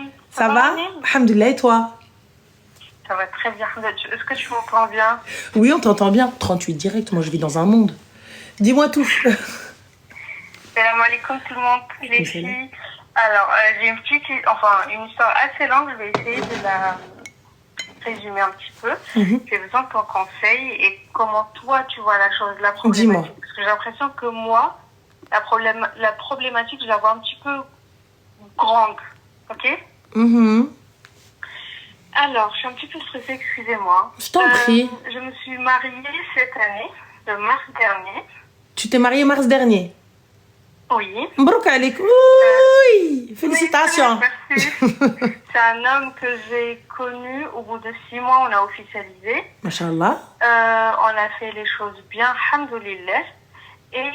Mariam. Ça va? Alhamdoulilah, et toi? Ça va très bien. Est-ce que tu m'entends bien? Oui, on t'entend bien. 38 direct, moi je vis dans un monde. Dis-moi tout. Salam alaikum tout le monde, les filles. Alors, j'ai une histoire assez longue. Je vais essayer de la résumer un petit peu. J'ai besoin de ton conseil et comment toi tu vois la chose, la problématique. Dis-moi. Parce que j'ai l'impression que moi, la problématique, je la vois un petit peu grande. Ok? Alors, je suis un petit peu stressée, excusez-moi. Je t'en prie. Je me suis mariée cette année, le mars dernier. Tu t'es mariée mars dernier? Oui. Mbrouk alik. Oui. Félicitations. Merci. C'est un homme que j'ai connu au bout de 6 mois, on a officialisé. Masha'Allah. On a fait les choses bien, alhamdoulilah. Et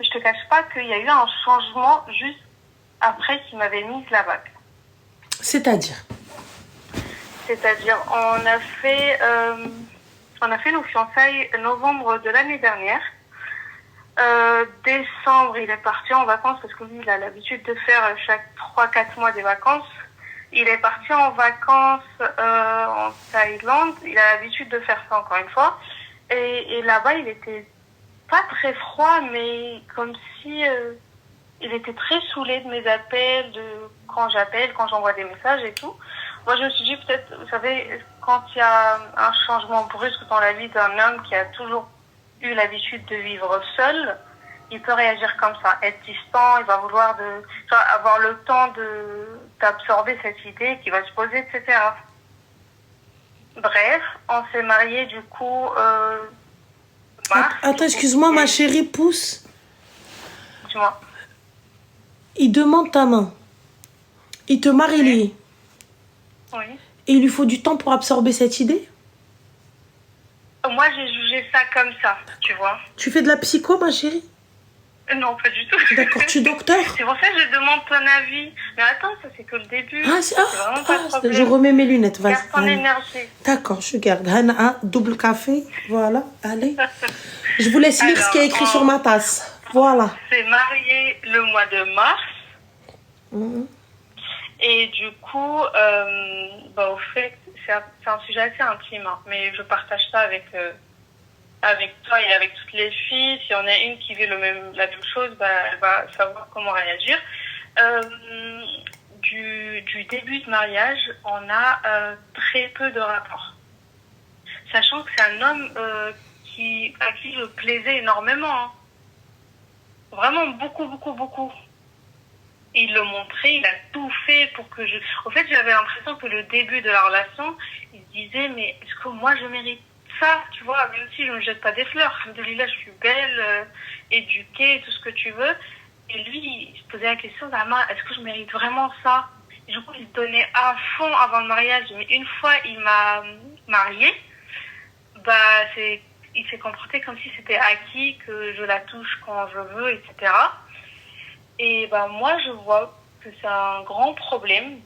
je te cache pas qu'il y a eu un changement juste après qu'il m'avait mise la bague. C'est-à-dire, on a fait nos fiançailles novembre de l'année dernière. Décembre, il est parti en vacances parce que lui, il a l'habitude de faire chaque 3-4 mois des vacances. Il est parti en vacances en Thaïlande. Il a l'habitude de faire ça encore une fois. Et là-bas, il était pas très froid, mais comme si il était très saoulé de mes appels, de quand j'appelle, quand j'envoie des messages et tout. Moi, je me suis dit peut-être, vous savez, quand il y a un changement brusque dans la vie d'un homme qui a toujours eu l'habitude de vivre seul, il peut réagir comme ça, être distant, il va vouloir avoir le temps d'absorber cette idée qui va se poser, etc. Bref, on s'est mariés du coup mars. Attends, excuse-moi, ma chérie, pousse. Dis-moi. Il demande ta main. Il te marie lui. Oui. Et il lui faut du temps pour absorber cette idée? Moi, j'ai jugé ça comme ça, tu vois. Tu fais de la psycho, ma chérie? Non, pas du tout. D'accord, tu es docteur? C'est pour ça que je demande ton avis. Mais attends, ça c'est que le début. C'est vraiment pas de problème. Je remets mes lunettes, vas-y. Garde ton énergie. D'accord, je garde. Un double café, voilà, allez. Je vous laisse lire ce qui est écrit sur ma tasse. Voilà. C'est marié le mois de mars. Et du coup, au fait, c'est un sujet assez intime, hein, mais je partage ça avec toi et avec toutes les filles. Si on a une qui vit la même chose, elle va savoir comment réagir. Du début de mariage, on a très peu de rapports. Sachant que c'est un homme à qui je plaisais énormément. Hein. Vraiment beaucoup, beaucoup, beaucoup. Il le montrait, il a tout fait pour que je... En fait, j'avais l'impression que le début de la relation, il se disait, mais est-ce que moi je mérite ça, tu vois, même si je ne me jette pas des fleurs. Alhamdoulilah, je suis belle, éduquée, tout ce que tu veux. Et lui, il se posait la question, est-ce que je mérite vraiment ça? Et du coup, il se donnait à fond avant le mariage. Mais une fois, il m'a mariée, il s'est comporté comme si c'était acquis, que je la touche quand je veux, etc. Et moi, je vois que c'est un grand problème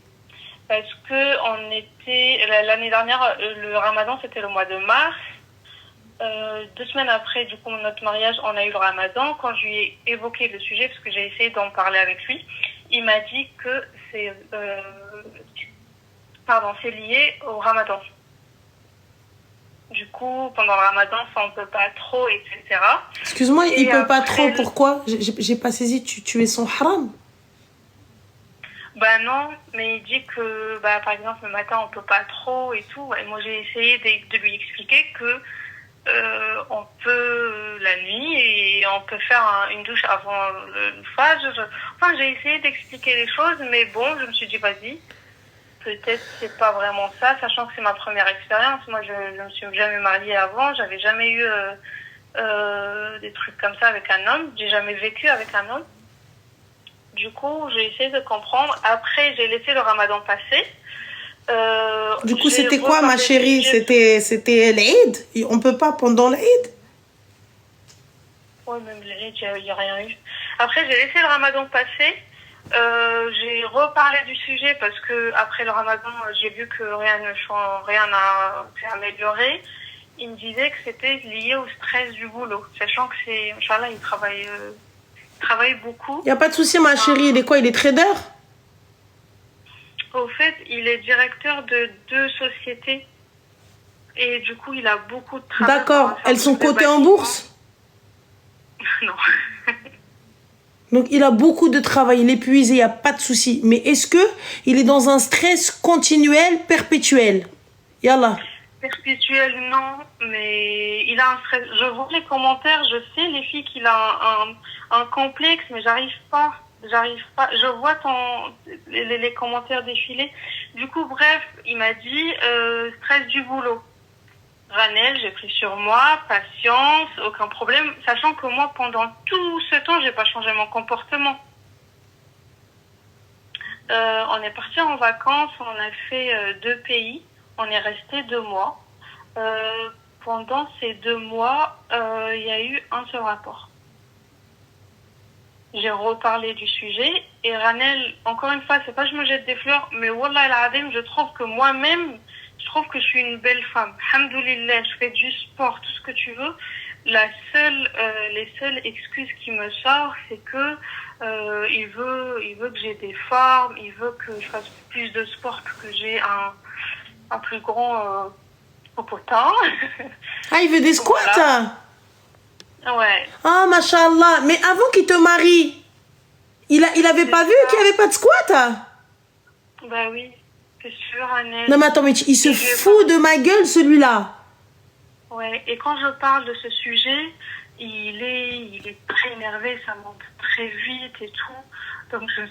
parce que l'année dernière, le ramadan, c'était le mois de mars. 2 semaines après, du coup, notre mariage, on a eu le ramadan. Quand je lui ai évoqué le sujet, parce que j'ai essayé d'en parler avec lui, il m'a dit que c'est lié au ramadan. Du coup, pendant le ramadan, ça on peut pas trop, etc. Excuse-moi, il peut pas trop, pourquoi? J'ai pas saisi, tu es son haram? Non, mais il dit que, par exemple, le matin, on peut pas trop et tout. Et moi, j'ai essayé de lui expliquer que on peut la nuit et on peut faire une douche avant le fajr. J'ai essayé d'expliquer les choses, mais bon, je me suis dit, vas-y. Peut-être c'est pas vraiment ça, sachant que c'est ma première expérience. Moi, je me suis jamais mariée avant, j'avais jamais eu des trucs comme ça avec un homme, j'ai jamais vécu avec un homme. Du coup, j'ai essayé de comprendre. Après, j'ai laissé le ramadan passer. Du coup, c'était quoi, ma chérie? C'était l'Eid? On peut pas pendant l'Eid? Oui, même l'Eid, il n'y a rien eu. Après, j'ai laissé le ramadan passer. J'ai reparlé du sujet parce que après le ramadan, j'ai vu que rien n'a s'est amélioré. Il me disait que c'était lié au stress du boulot, sachant que Inch'Allah, il travaille beaucoup. Il n'y a pas de souci, ma chérie. Il est quoi? Il est trader? il est directeur de 2 sociétés. Et du coup, il a beaucoup de travail. D'accord. Elles sont cotées en bourse? Non. Donc, il a beaucoup de travail, il est épuisé, il n'y a pas de souci. Mais est-ce que il est dans un stress continuel, perpétuel? Yallah. Perpétuel, non, mais il a un stress. Je vois les commentaires, je sais, les filles, qu'il a un complexe, mais j'arrive pas. Je vois les commentaires défiler. Du coup, bref, il m'a dit stress du boulot. Ranel, j'ai pris sur moi, patience, aucun problème, sachant que moi, pendant tout ce temps, j'ai pas changé mon comportement. On est parti en vacances, on a fait 2 pays, on est resté 2 mois. Pendant ces 2 mois, il y a eu un seul rapport. J'ai reparlé du sujet et Ranel, encore une fois, c'est pas que je me jette des fleurs, mais wallah al-azim, je trouve que moi-même, je trouve que je suis une belle femme. Alhamdoulilah, je fais du sport, tout ce que tu veux. Les seules excuses qui me sortent, c'est que il veut que j'ai des formes, il veut que je fasse plus de sport, que j'ai un plus grand popotin. Ah, il veut des squats? Voilà. Ouais. Ah, machallah. Mais avant qu'il te marie, il avait pas vu qu'il n'y avait pas de squat? Bah oui. C'est sûr, Annelle. Non, mais attends, mais il se fout de ma gueule, celui-là. Ouais, et quand je parle de ce sujet, il est très énervé, ça monte très vite et tout. Donc, je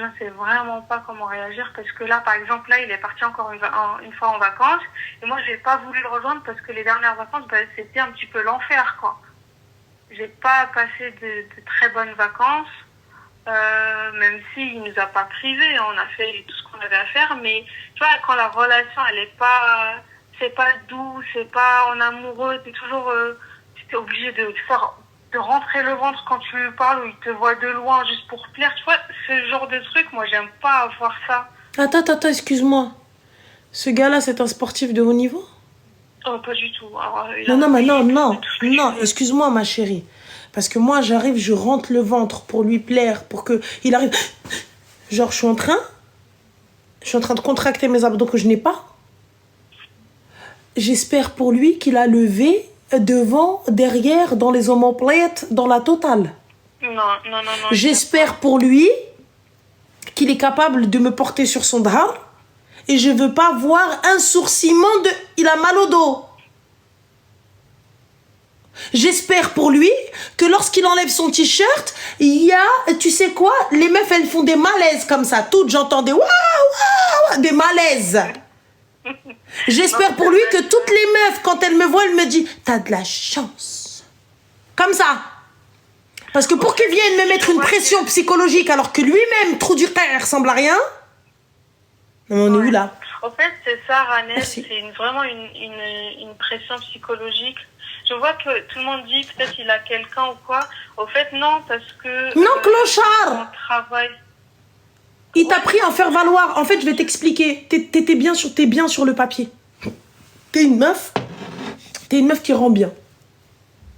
ne sais vraiment pas comment réagir parce que là, par exemple, là, il est parti encore une fois en vacances. Et moi, j'ai pas voulu le rejoindre parce que les dernières vacances, bah, c'était un petit peu l'enfer, quoi. J'ai pas passé de très bonnes vacances. Même s'il nous a pas privés, on a fait tout ce qu'on avait à faire, mais tu vois, quand la relation c'est pas doux, c'est pas en amoureux, t'es toujours, t'es obligé de rentrer le ventre quand tu lui parles ou il te voit de loin juste pour plaire, tu vois, ce genre de truc, moi j'aime pas avoir ça. Attends, excuse-moi. Ce gars-là, c'est un sportif de haut niveau? Oh, pas du tout. Alors, Non, excuse-moi, ma chérie. Parce que moi, j'arrive, je rentre le ventre pour lui plaire, pour que il arrive. Genre, je suis en train de contracter mes abdos que je n'ai pas. J'espère pour lui qu'il a levé devant, derrière, dans les omoplates, dans la totale. Non. J'espère pour lui qu'il est capable de me porter sur son drap. Et je veux pas voir un sourcillement de... Il a mal au dos. J'espère pour lui que lorsqu'il enlève son t-shirt, il y a, tu sais quoi, les meufs, elles font des malaises comme ça. Toutes, j'entends des waouh, des malaises. J'espère pour lui que toutes les meufs, quand elles me voient, elles me disent, t'as de la chance. Comme ça. Parce que pour qu'il vienne me mettre une pression psychologique alors que lui-même, trou du cœur, ressemble à rien. On est où là? En fait, c'est ça, Ranel, Merci. c'est vraiment une pression psychologique. Je vois que tout le monde dit peut-être il a quelqu'un ou quoi. Au fait, non, parce que... Non, clochard! On travaille. Il t'a pris à en faire valoir. En fait, je vais t'expliquer. T'es bien sur le papier. T'es une meuf qui rend bien.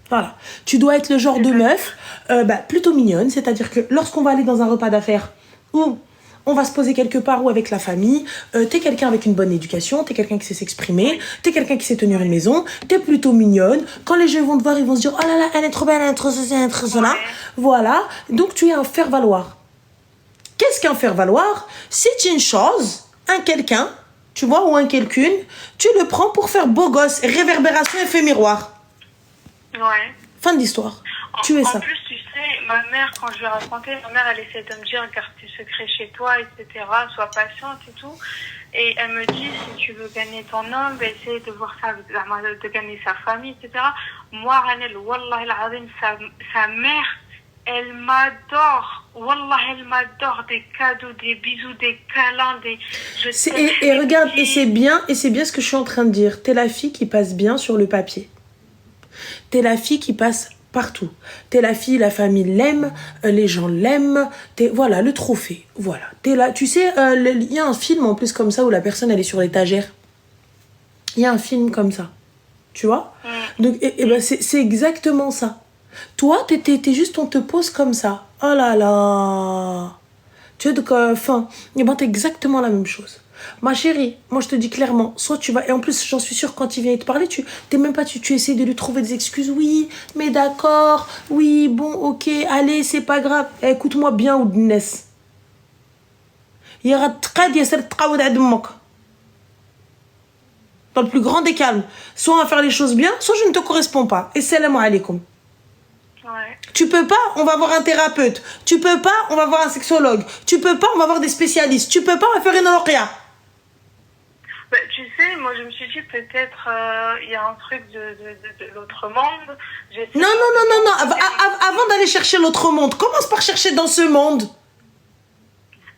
Voilà. Tu dois être le genre de meuf plutôt mignonne. C'est-à-dire que lorsqu'on va aller dans un repas d'affaires ou on va se poser quelque part ou avec la famille, t'es quelqu'un avec une bonne éducation, t'es quelqu'un qui sait s'exprimer, t'es quelqu'un qui sait tenir une maison, t'es plutôt mignonne. Quand les gens vont te voir, ils vont se dire « Oh là là, elle est trop belle, elle est trop ceci, elle est trop cela. » Voilà. Donc, tu es un faire-valoir. Qu'est-ce qu'un faire-valoir? C'est une chose, un quelqu'un, tu vois, ou un quelqu'une, tu le prends pour faire beau gosse, réverbération, effet miroir. Ouais. Fin de l'histoire. Tu es ça. En plus, tu sais, ma mère, quand je lui ai raconté, ma mère, elle essaie de me dire, garde tes secrets chez toi, etc., sois patiente et tout. Et elle me dit, si tu veux gagner ton homme, essaie de voir ça, de gagner sa famille, etc. Moi, Ranel, wallah al-azim, sa mère, elle m'adore. Wallah, elle m'adore. Des cadeaux, des bisous, des câlins, des... Et regarde, et c'est bien ce que je suis en train de dire. T'es la fille qui passe bien sur le papier. T'es la fille qui passe partout. T'es la fille, la famille l'aime, les gens l'aiment. Voilà, le trophée. Voilà. T'es là. Tu sais, il y a un film en plus comme ça où la personne, elle est sur l'étagère. Il y a un film comme ça. Tu vois? Donc, c'est exactement ça. Toi, t'es juste, on te pose comme ça. Oh là là. Tu vois, donc, t'es exactement la même chose. Ma chérie, moi je te dis clairement, soit tu vas... Et en plus, j'en suis sûre, quand il vient te parler, tu essaies de lui trouver des excuses. Oui, mais d'accord. Oui, bon, ok, allez, c'est pas grave. Écoute-moi bien, Oudnes. Dans le plus grand des calmes. Soit on va faire les choses bien, soit je ne te corresponds pas. Et salam alaikum. Ouais. Tu peux pas, on va voir un thérapeute. Tu peux pas, on va voir un sexologue. Tu peux pas, on va voir des spécialistes. Tu peux pas, on va faire une ruqya. Bah, tu sais, moi je me suis dit peut-être il y a un truc de l'autre monde. Non. Avant d'aller chercher l'autre monde, commence par chercher dans ce monde.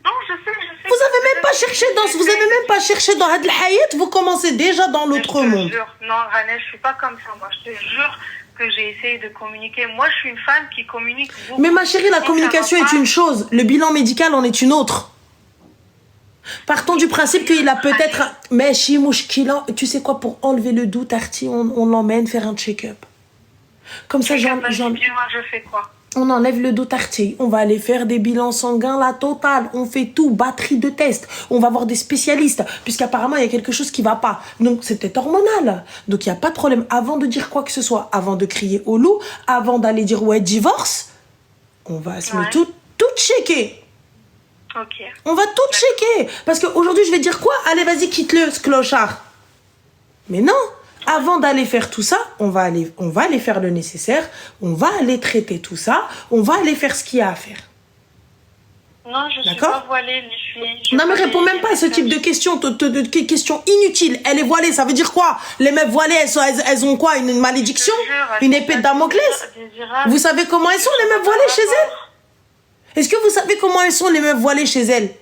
Non, je sais. Vous avez même pas cherché dans Had al-Hayat, vous commencez déjà dans l'autre monde. Je te jure, non, Ranel, je suis pas comme ça, moi. Je te jure que j'ai essayé de communiquer. Moi, je suis une femme qui communique beaucoup. Mais ma chérie, la communication est une chose, le bilan médical en est une autre. Partons du principe qu'il a peut-être... Mais Chimouchkila, tu sais quoi, pour enlever le doute, Arti, on l'emmène faire un check-up. Comme ça, je fais quoi? On enlève le doute artille. On va aller faire des bilans sanguins, la totale. On fait tout, batterie de tests. On va voir des spécialistes, puisqu'apparemment, il y a quelque chose qui va pas. Donc, c'est peut-être hormonal. Donc, il n'y a pas de problème. Avant de dire quoi que ce soit, avant de crier au loup, avant d'aller dire ouais, divorce, on va se mettre tout checker. Ok. On va tout checker. Parce qu'aujourd'hui, je vais dire quoi? Allez, vas-y, quitte-le, ce clochard. Mais non. Avant d'aller faire tout ça, on va aller faire le nécessaire, on va aller traiter tout ça, on va aller faire ce qu'il y a à faire. Non, je suis pas voilée, les filles. Non, mais réponds même pas à ce type de questions, de questions inutiles. Elle est voilée, ça veut dire quoi? Les meufs voilées, elles ont quoi? Une malédiction? Une épée de Damoclès? Vous savez comment elles sont, les meufs voilées, chez elles? Est-ce que vous savez comment elles sont, les meufs voilées, chez elles?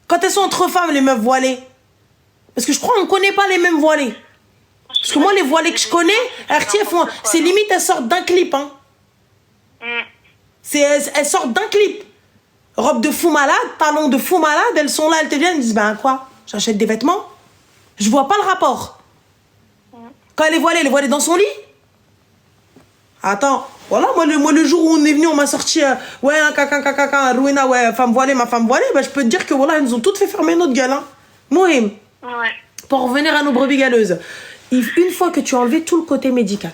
Quand elles sont entre femmes, les meufs voilées? Parce que je crois qu'on ne connaît pas les mêmes voilées. Parce que moi, les voilées que je connais, c'est limite, elles sortent d'un clip. Hein. Elles sortent d'un clip. Robe de fou malade, talons de fou malade, elles sont là, elles te viennent, elles disent, ben quoi? J'achète des vêtements? Je vois pas le rapport. Quand elle est voilée dans son lit? Attends, voilà, moi le jour où on est venu, on m'a sorti, ouais, un Rouina, ouais, femme voilée, ma femme voilée, ben je peux te dire que voilà, elles nous ont toutes fait fermer notre gueule. Hein. Mohim. Ouais. Pour revenir à nos brebis galeuses, une fois que tu as enlevé tout le côté médical,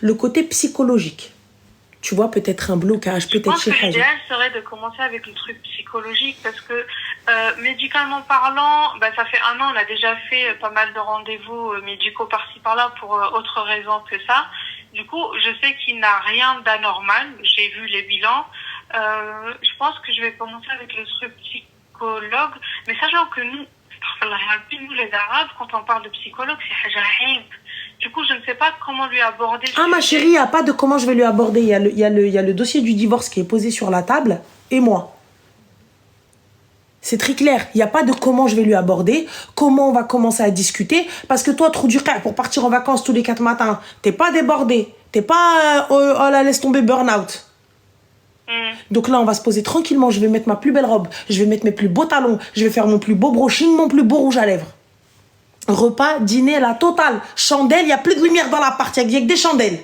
le côté psychologique, tu vois, peut-être un blocage, peut-être chez l'idéal serait de commencer avec le truc psychologique parce que médicalement parlant, bah, ça fait 1 an, on a déjà fait pas mal de rendez-vous médicaux par-ci par-là pour autre raison que ça. Du coup, je sais qu'il n'a rien d'anormal. J'ai vu les bilans. Je pense que je vais commencer avec le truc psychologue, mais sachant que nous, les Arabes, quand on parle de psychologue, c'est haja. Du coup, je ne sais pas comment lui aborder. Ah, ma chérie, il n'y a pas de comment je vais lui aborder. Il y a le dossier du divorce qui est posé sur la table et moi. C'est très clair. Il n'y a pas de comment je vais lui aborder, comment on va commencer à discuter. Parce que toi, trou du cas, pour partir en vacances tous les 4 matins, t'es pas débordé. T'es pas, oh là, laisse tomber, burn-out. Donc là, on va se poser tranquillement. Je vais mettre ma plus belle robe. Je vais mettre mes plus beaux talons. Je vais faire mon plus beau brushing, mon plus beau rouge à lèvres. Repas, dîner, la totale. Chandelle, il n'y a plus de lumière dans l'appart. Il n'y a que des chandelles.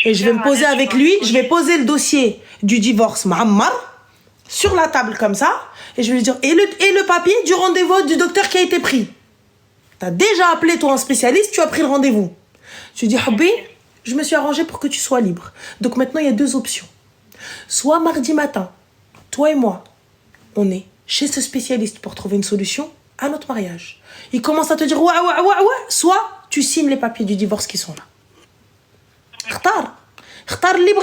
Et je vais me poser avec lui. Je vais poser le dossier du divorce, Ma'ammar, sur la table comme ça. Et je vais lui dire, et le papier du rendez-vous du docteur qui a été pris. Tu as déjà appelé toi un spécialiste, tu as pris le rendez-vous. Je lui dis, Habbi, je me suis arrangée pour que tu sois libre. Donc maintenant, il y a 2 options. Soit mardi matin, toi et moi, on est chez ce spécialiste pour trouver une solution à notre mariage. Il commence à te dire ouais. Soit tu signes les papiers du divorce qui sont là. Khtar libre,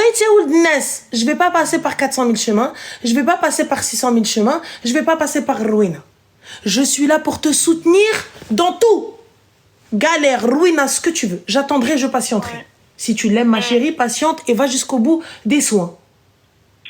je vais pas passer par 400 000 chemins. Je vais pas passer par 600 000 chemins. Je vais pas passer par ruina. Je suis là pour te soutenir dans tout. Galère, ruina, ce que tu veux. J'attendrai, je patienterai. Si tu l'aimes, ma chérie, patiente et va jusqu'au bout des soins.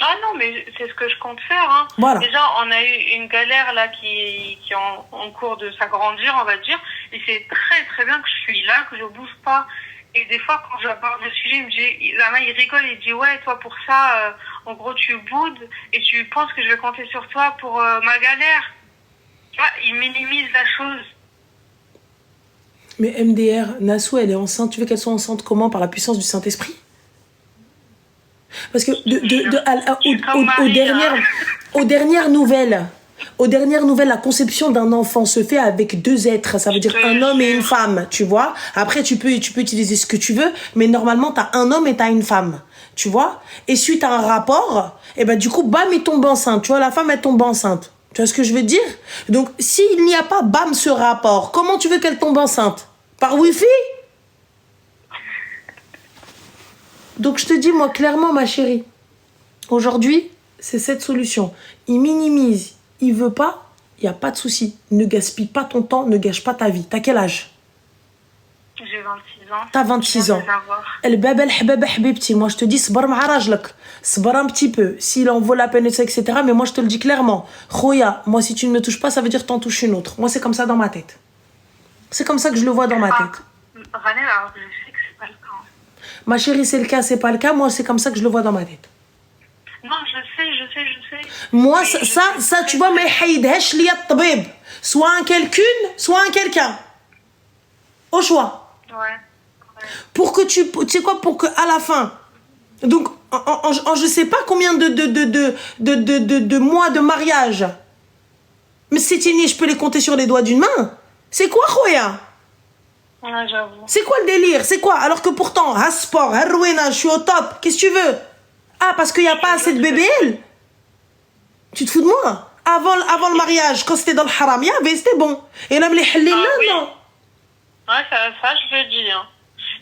Ah non, mais c'est ce que je compte faire. Hein. Voilà. Déjà, on a eu une galère là qui est en cours de s'agrandir, on va dire. Et c'est très très bien que je suis là, que je bouge pas. Et des fois, quand j'aborde le sujet, il rigole, il dit ouais, toi pour ça, en gros tu boudes et tu penses que je vais compter sur toi pour ma galère. Tu vois, il minimise la chose. Mais MDR, Nassou, elle est enceinte. Tu veux qu'elle soit enceinte comment? Par la puissance du Saint-Esprit? Parce que Aux aux dernières nouvelles, la conception d'un enfant se fait avec deux êtres. Ça veut dire un homme et une femme, tu vois. Après, tu peux utiliser ce que tu veux, mais normalement, t'as un homme et t'as une femme, tu vois. Et suite à un rapport, et ben du coup, bam, il tombe enceinte. Tu vois, la femme, elle tombe enceinte. Tu vois ce que je veux dire? Donc, s'il n'y a pas, bam, ce rapport, comment tu veux qu'elle tombe enceinte? Par Wi-Fi? Donc, je te dis, moi, clairement, ma chérie, aujourd'hui, c'est cette solution. Il minimise, il veut pas, il n'y a pas de souci. Ne gaspille pas ton temps, ne gâche pas ta vie. T'as quel âge? J'ai 26 ans. T'as 26 ans. El bab el habab habibti. Moi, je te dis, sbar ma rajlak. Sbar un petit peu. S'il en vaut la peine, etc. Mais moi, je te le dis clairement. Khoya, moi, si tu ne me touches pas, ça veut dire que t'en touches une autre. Moi, c'est comme ça dans ma tête. C'est comme ça que je le vois dans ma tête. Rania, alors je sais que c'est pas le cas. Ma chérie, c'est le cas, c'est pas le cas. Moi, c'est comme ça que je le vois dans ma tête. Non, je sais. Moi, ça, tu vois, mais haïdhesh liya tabib. Soit un soit un quelqu'un. Au choix. Ouais. Pour que tu sais quoi, pour que à la fin, donc en je sais pas combien de mois de mariage, mais c'est fini, je peux les compter sur les doigts d'une main. C'est quoi, Khoya? Ouais, j'avoue. C'est quoi le délire? C'est quoi? Alors que pourtant, sport, je suis au top. Qu'est-ce que tu veux? Ah, parce qu'il n'y a pas assez de BBL? Tu te fous de moi? Avant le mariage, quand c'était dans le haram, c'était bon. Et là, les halil, non. Ouais, ça, je le dis. Hein.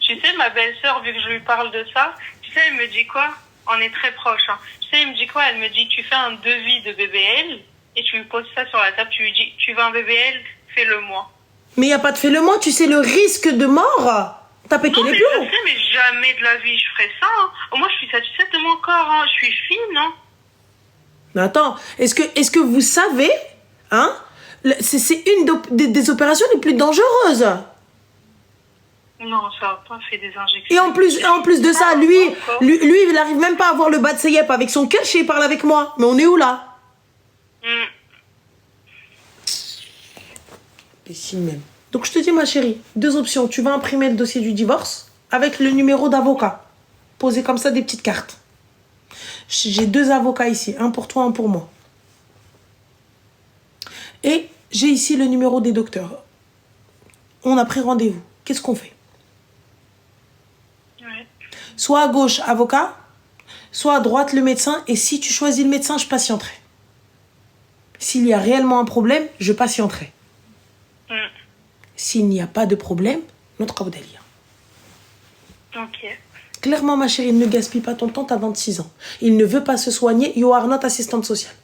Tu sais, ma belle-sœur, vu que je lui parle de ça, tu sais, elle me dit quoi? On est très proches. Hein. Tu sais, elle me dit quoi? Elle me dit, tu fais un devis de BBL et tu lui poses ça sur la table. Tu lui dis, tu veux un BBL, fais-le-moi. Mais il n'y a pas de fais-le-moi, tu sais le risque de mort. T'as pété les plombs. Je sais, mais jamais de la vie je ferais ça. Hein. Moi, je suis satisfaite de mon corps. Hein. Je suis fine. Hein. Mais attends, est-ce que vous savez, hein, c'est une des opérations les plus dangereuses. Non, ça va pas fait des injections. Et en plus de ça, lui, il arrive même pas à avoir le bas de Seyep avec son cash et il parle avec moi. Mais on est où là? Ici même. Donc je te dis, ma chérie, deux options. Tu vas imprimer le dossier du divorce avec le numéro d'avocat. Poser comme ça des petites cartes. J'ai deux avocats ici, un pour toi, un pour moi. Et j'ai ici le numéro des docteurs. On a pris rendez-vous. Qu'est-ce qu'on fait? Ouais. Soit à gauche, avocat, soit à droite, le médecin. Et si tu choisis le médecin, je patienterai. S'il y a réellement un problème, je patienterai. S'il n'y a pas de problème, notre Kaudalia. Ok. Clairement, ma chérie, ne gaspille pas ton temps, t'as 26 ans. Il ne veut pas se soigner, you are not assistante sociale.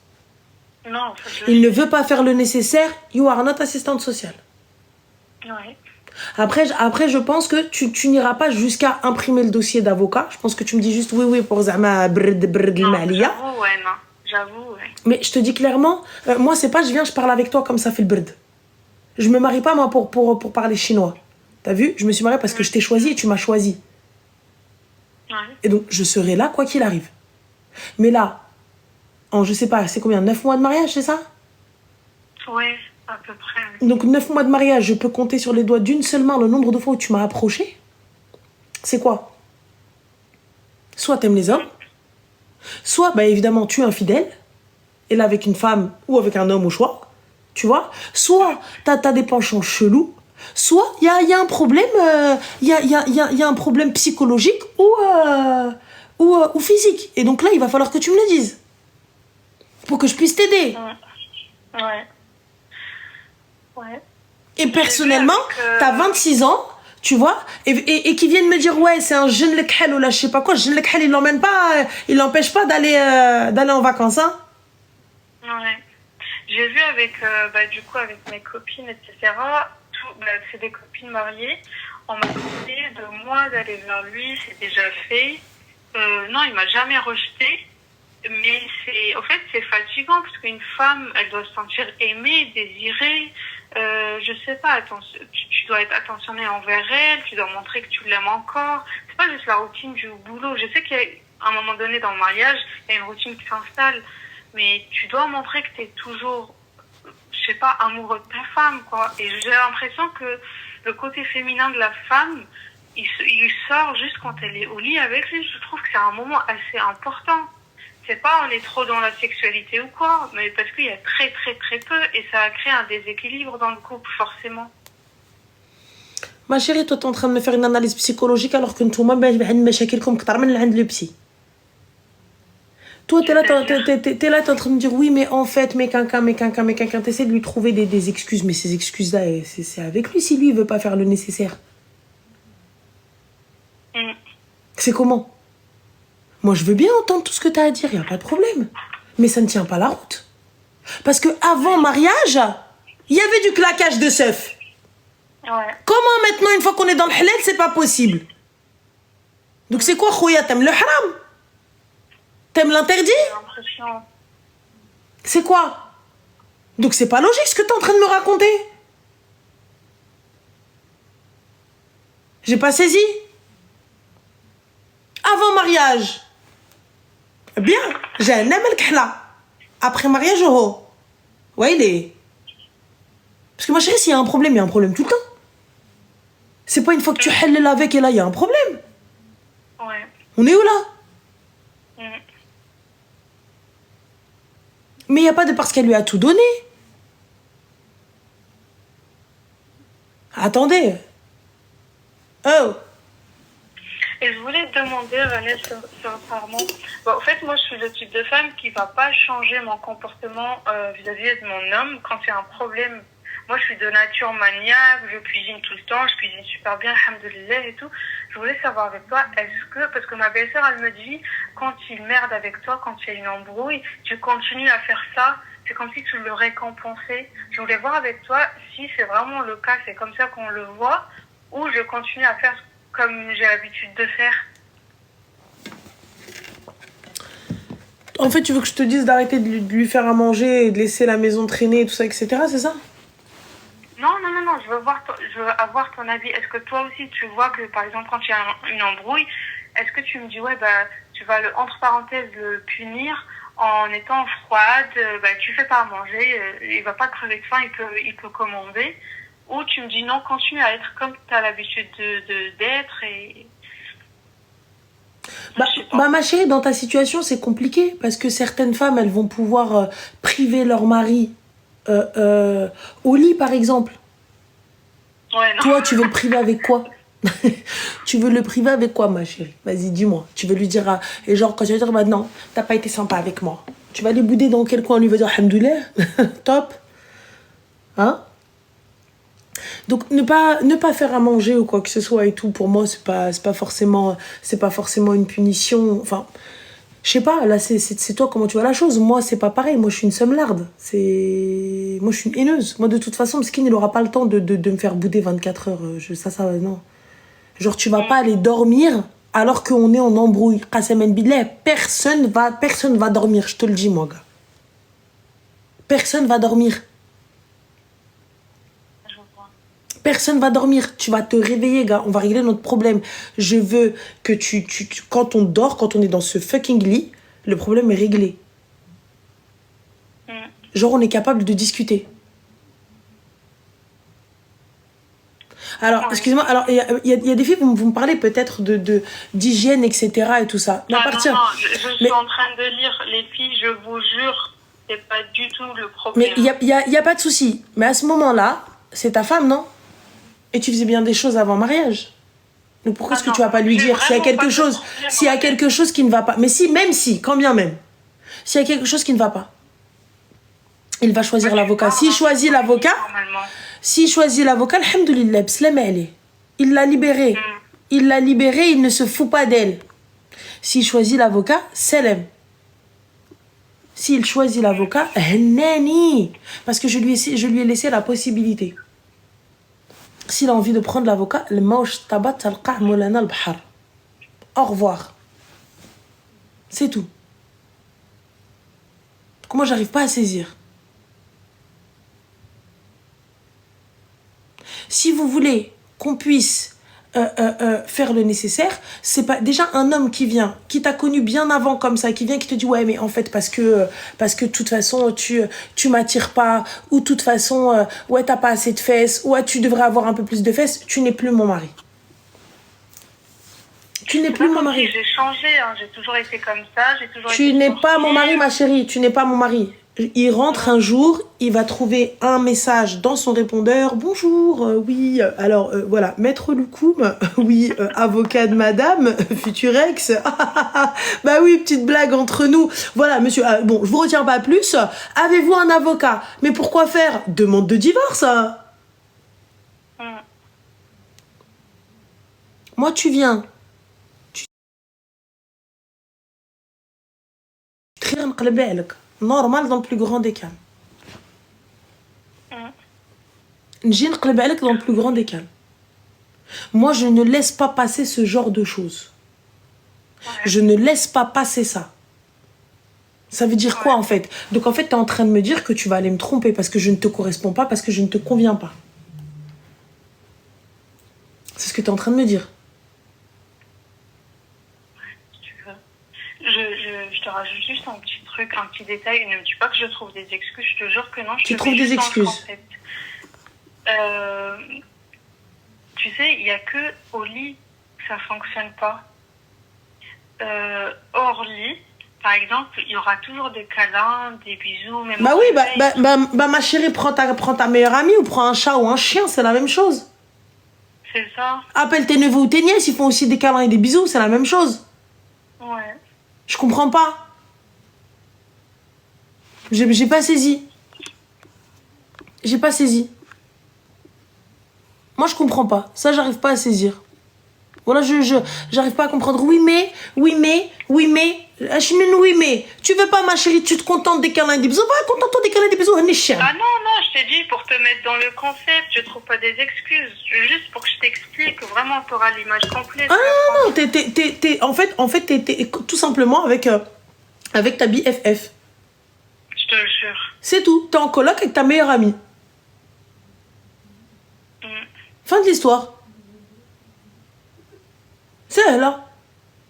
Non, il ne veut pas faire le nécessaire, you are not assistante sociale. Ouais. Après, je pense que tu n'iras pas jusqu'à imprimer le dossier d'avocat. Je pense que tu me dis juste oui pour Zama brd l'Malia. J'avoue, ouais. Mais je te dis clairement, moi, c'est pas je viens, je parle avec toi comme ça fait le brd. Je me marie pas, moi, pour parler chinois. T'as vu? Je me suis mariée parce que je t'ai choisi et tu m'as choisi. Ouais. Et donc, je serai là quoi qu'il arrive. Mais là, je sais pas, c'est combien? 9 mois de mariage, c'est ça? Ouais, à peu près. Donc, 9 mois de mariage, je peux compter sur les doigts d'une seule main le nombre de fois où tu m'as approché. C'est quoi? Soit t'aimes les hommes, soit, bah, évidemment, tu es infidèle, et là, avec une femme ou avec un homme au choix, tu vois? Soit t'as des penchants chelous, soit il y a un problème, il y a un problème psychologique ou physique. Et donc là, il va falloir que tu me le dises. Pour que je puisse t'aider. Ouais. Et personnellement, t'as 26 ans, tu vois, et qui viennent me dire, ouais, c'est un jeune lekhal ou là, je sais pas quoi, jeune lekhal, il l'empêche pas d'aller en vacances, hein. Ouais. J'ai vu avec avec mes copines, etc. C'est des copines mariées. On m'a conseillé de moi d'aller vers lui, c'est déjà fait. Non, il m'a jamais rejeté. Mais c'est fatigant parce qu'une femme, elle doit se sentir aimée, désirée. Je sais pas, tu dois être attentionné envers elle, tu dois montrer que tu l'aimes encore. C'est pas juste la routine du boulot. Je sais qu'à un moment donné dans le mariage, il y a une routine qui s'installe. Mais tu dois montrer que tu es toujours, je sais pas, amoureux de ta femme, quoi. Et j'ai l'impression que le côté féminin de la femme, il sort juste quand elle est au lit avec lui. Je trouve que c'est un moment assez important. C'est pas on est trop dans la sexualité ou quoi, mais parce qu'il y a très très très peu et ça a créé un déséquilibre dans le couple forcément. Ma chérie, toi, t'es en train de me faire une analyse psychologique alors que نتوما عندنا مشاكلكم كتر من اللي عند le psy. Toi, t'es là, t'es en train de dire oui, mais en fait, mais quelqu'un, t'essaies de lui trouver des excuses, mais ces excuses-là, c'est avec lui si lui, il veut pas faire le nécessaire. C'est comment? Moi, je veux bien entendre tout ce que t'as à dire, y a pas de problème. Mais ça ne tient pas la route. Parce que avant mariage, il y avait du claquage de seuf. Ouais. Comment maintenant, une fois qu'on est dans le halal, c'est pas possible? Donc c'est quoi, Khouya? T'aimes le haram? T'aimes l'interdit? C'est quoi? Donc c'est pas logique ce que t'es en train de me raconter. J'ai pas saisi. Avant mariage, bien, j'ai un amel kahla. Après mariage, oh. Ouais, il est. Parce que ma chérie, s'il y a un problème, il y a un problème tout le temps. C'est pas une fois que tu halal avec et là, il y a un problème. Ouais. On est où là? Mais il n'y a pas de parce qu'elle lui a tout donné. Attendez. Oh. Et je voulais te demander, Vanessa, sincèrement. Bon, en fait, moi, je suis le type de femme qui va pas changer mon comportement vis-à-vis de mon homme quand il y a un problème. Moi, je suis de nature maniaque, je cuisine tout le temps, je cuisine super bien, alhamdoulilah et tout. Je voulais savoir avec toi, est-ce que, parce que ma belle-sœur, elle me dit, quand il merde avec toi, quand il y a une embrouille, tu continues à faire ça, c'est comme si tu le récompensais. Je voulais voir avec toi si c'est vraiment le cas, c'est comme ça qu'on le voit, ou je continue à faire comme j'ai l'habitude de faire. En fait, tu veux que je te dise d'arrêter de lui faire à manger et de laisser la maison traîner et tout ça, etc., c'est ça? Non, je veux avoir ton avis. Est-ce que toi aussi, tu vois que, par exemple, quand il y a une embrouille, est-ce que tu me dis, ouais, bah, tu vas entre parenthèses, le punir en étant froide, tu fais pas à manger, il va pas crever de faim, il peut commander. Ou tu me dis, non, continue à être comme tu as l'habitude d'être et... Ma chérie, dans ta situation, c'est compliqué parce que certaines femmes, elles vont pouvoir priver leur mari au lit, par exemple. Ouais, non. Toi, tu veux le priver avec quoi? Tu veux le priver avec quoi, ma chérie? Vas-y, dis-moi. Tu veux lui dire... Et genre, quand tu vas dire, bah non, t'as pas été sympa avec moi. Tu vas les bouder dans quel coin? On lui va dire, alhamdoulilah. Top. Hein? Donc, ne pas faire à manger ou quoi que ce soit et tout, pour moi, c'est pas forcément une punition. Enfin... Je sais pas, là, c'est toi comment tu vois la chose. Moi, c'est pas pareil. Moi, je suis une semlarde. Moi, je suis une haineuse. Moi, de toute façon, Mskin, il aura pas le temps de me faire bouder 24 heures. Non. Genre, tu vas pas aller dormir alors qu'on est en embrouille. Qasem billah, personne va dormir, je te le dis, moi, gars. Personne va dormir. Personne va dormir. Tu vas te réveiller, gars. On va régler notre problème. Je veux que quand on dort, quand on est dans ce fucking lit, le problème est réglé. Genre, on est capable de discuter. Alors, excusez-moi. Alors, il y a des filles, vous me parlez peut-être d'hygiène, etc. et tout ça. Mais non, je suis en train de lire les filles, je vous jure, c'est pas du tout le problème. Mais il y a pas de souci. Mais à ce moment-là, c'est ta femme, non? Et tu faisais bien des choses avant mariage. Donc pourquoi est-ce que tu vas pas lui dire s'il y a quelque chose qui ne va pas? Mais quand bien même, s'il y a quelque chose qui ne va pas, il va choisir l'avocat. S'il choisit l'avocat, alhamdoulilah, bslam ali. Il l'a libéré. Il ne se fout pas d'elle. S'il choisit l'avocat, salam. S'il choisit l'avocat, hennani. Parce que je lui ai laissé la possibilité. S'il a envie de prendre l'avocat, au revoir. C'est tout. Donc moi, j'arrive pas à saisir. Si vous voulez qu'on puisse faire le nécessaire, c'est pas déjà un homme qui t'a connu bien avant comme ça, qui te dit ouais mais en fait parce que de toute façon tu m'attires pas, ou de toute façon ouais t'as pas assez de fesses, ouais tu devrais avoir un peu plus de fesses, tu n'es plus mon mari. Tu n'es C'est plus pas mon comme mari. si j'ai changé, hein. J'ai toujours été comme ça, j'ai toujours Tu été n'es pas mon mari, sportive. ma chérie. Tu n'es pas mon mari. Il rentre un jour, il va trouver un message dans son répondeur. Bonjour, oui, alors voilà, Maître Loukoum, oui, avocat de madame, futur ex. Bah oui, petite blague entre nous. Voilà, monsieur, bon, je vous retiens pas plus. Avez-vous un avocat? Mais pourquoi faire? Demande de divorce. Mm. Moi, tu viens. Normal dans le plus grand des calmes. Nji nqleb عليك dans le plus grand des calmes. Moi, je ne laisse pas passer ce genre de choses. Je ne laisse pas passer ça. Ça veut dire quoi en fait? Donc en fait, tu es en train de me dire que tu vas aller me tromper parce que je ne te corresponds pas, parce que je ne te conviens pas. C'est ce que tu es en train de me dire. Je te rajoute juste un petit truc, un petit détail. Ne me dis pas que je trouve des excuses, je te jure que non. Tu trouves des excuses? En fait. Tu sais, il n'y a que au lit que ça fonctionne pas. Hors lit, par exemple, il y aura toujours des câlins, des bisous. Même bah oui, ma chérie, prends ta meilleure amie ou prends un chat ou un chien, c'est la même chose. C'est ça. Appelle tes neveux ou tes nièces, ils font aussi des câlins et des bisous, c'est la même chose. Ouais. Je comprends pas. J'ai pas saisi. J'ai pas saisi. Moi, je comprends pas. Ça, j'arrive pas à saisir. Voilà, j'arrive pas à comprendre. Oui, mais. Achimine, oui, mais. Tu veux pas, ma chérie, tu te contentes des câlins et des bisous. Va, contente-toi des câlins et des bisous. Ah non, je t'ai dit pour te mettre dans le concept. Je trouve pas des excuses. Juste pour que je t'explique. Vraiment, t'auras l'image complète. Ah non, t'es en fait, t'es tout simplement avec ta BFF. Je te le jure. C'est tout. T'es en coloc avec ta meilleure amie. Fin de l'histoire. C'est elle, hein.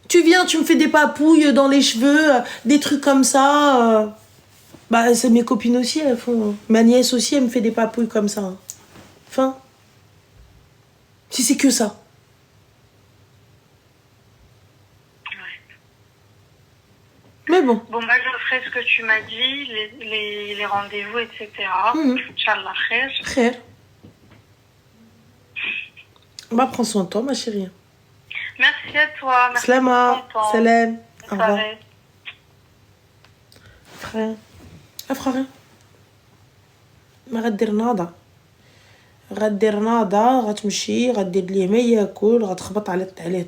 Tu viens, tu me fais des papouilles dans les cheveux, des trucs comme ça. Bah, c'est mes copines aussi, elles font. Ma nièce aussi, elle me fait des papouilles comme ça. Fin. Si c'est que ça. Mais bon. Bon, bah, je ferai ce que tu m'as dit, les rendez-vous, etc. Inch'Allah, khair. Khair. Bah, prends soin de toi, ma chérie. Merci à toi. Merci Slama. Salam. Au revoir. Frère. frère. ما غدير ناضة. غدير ناضة، غتمشي غدير ليه ما ياكل، غتخبط عليه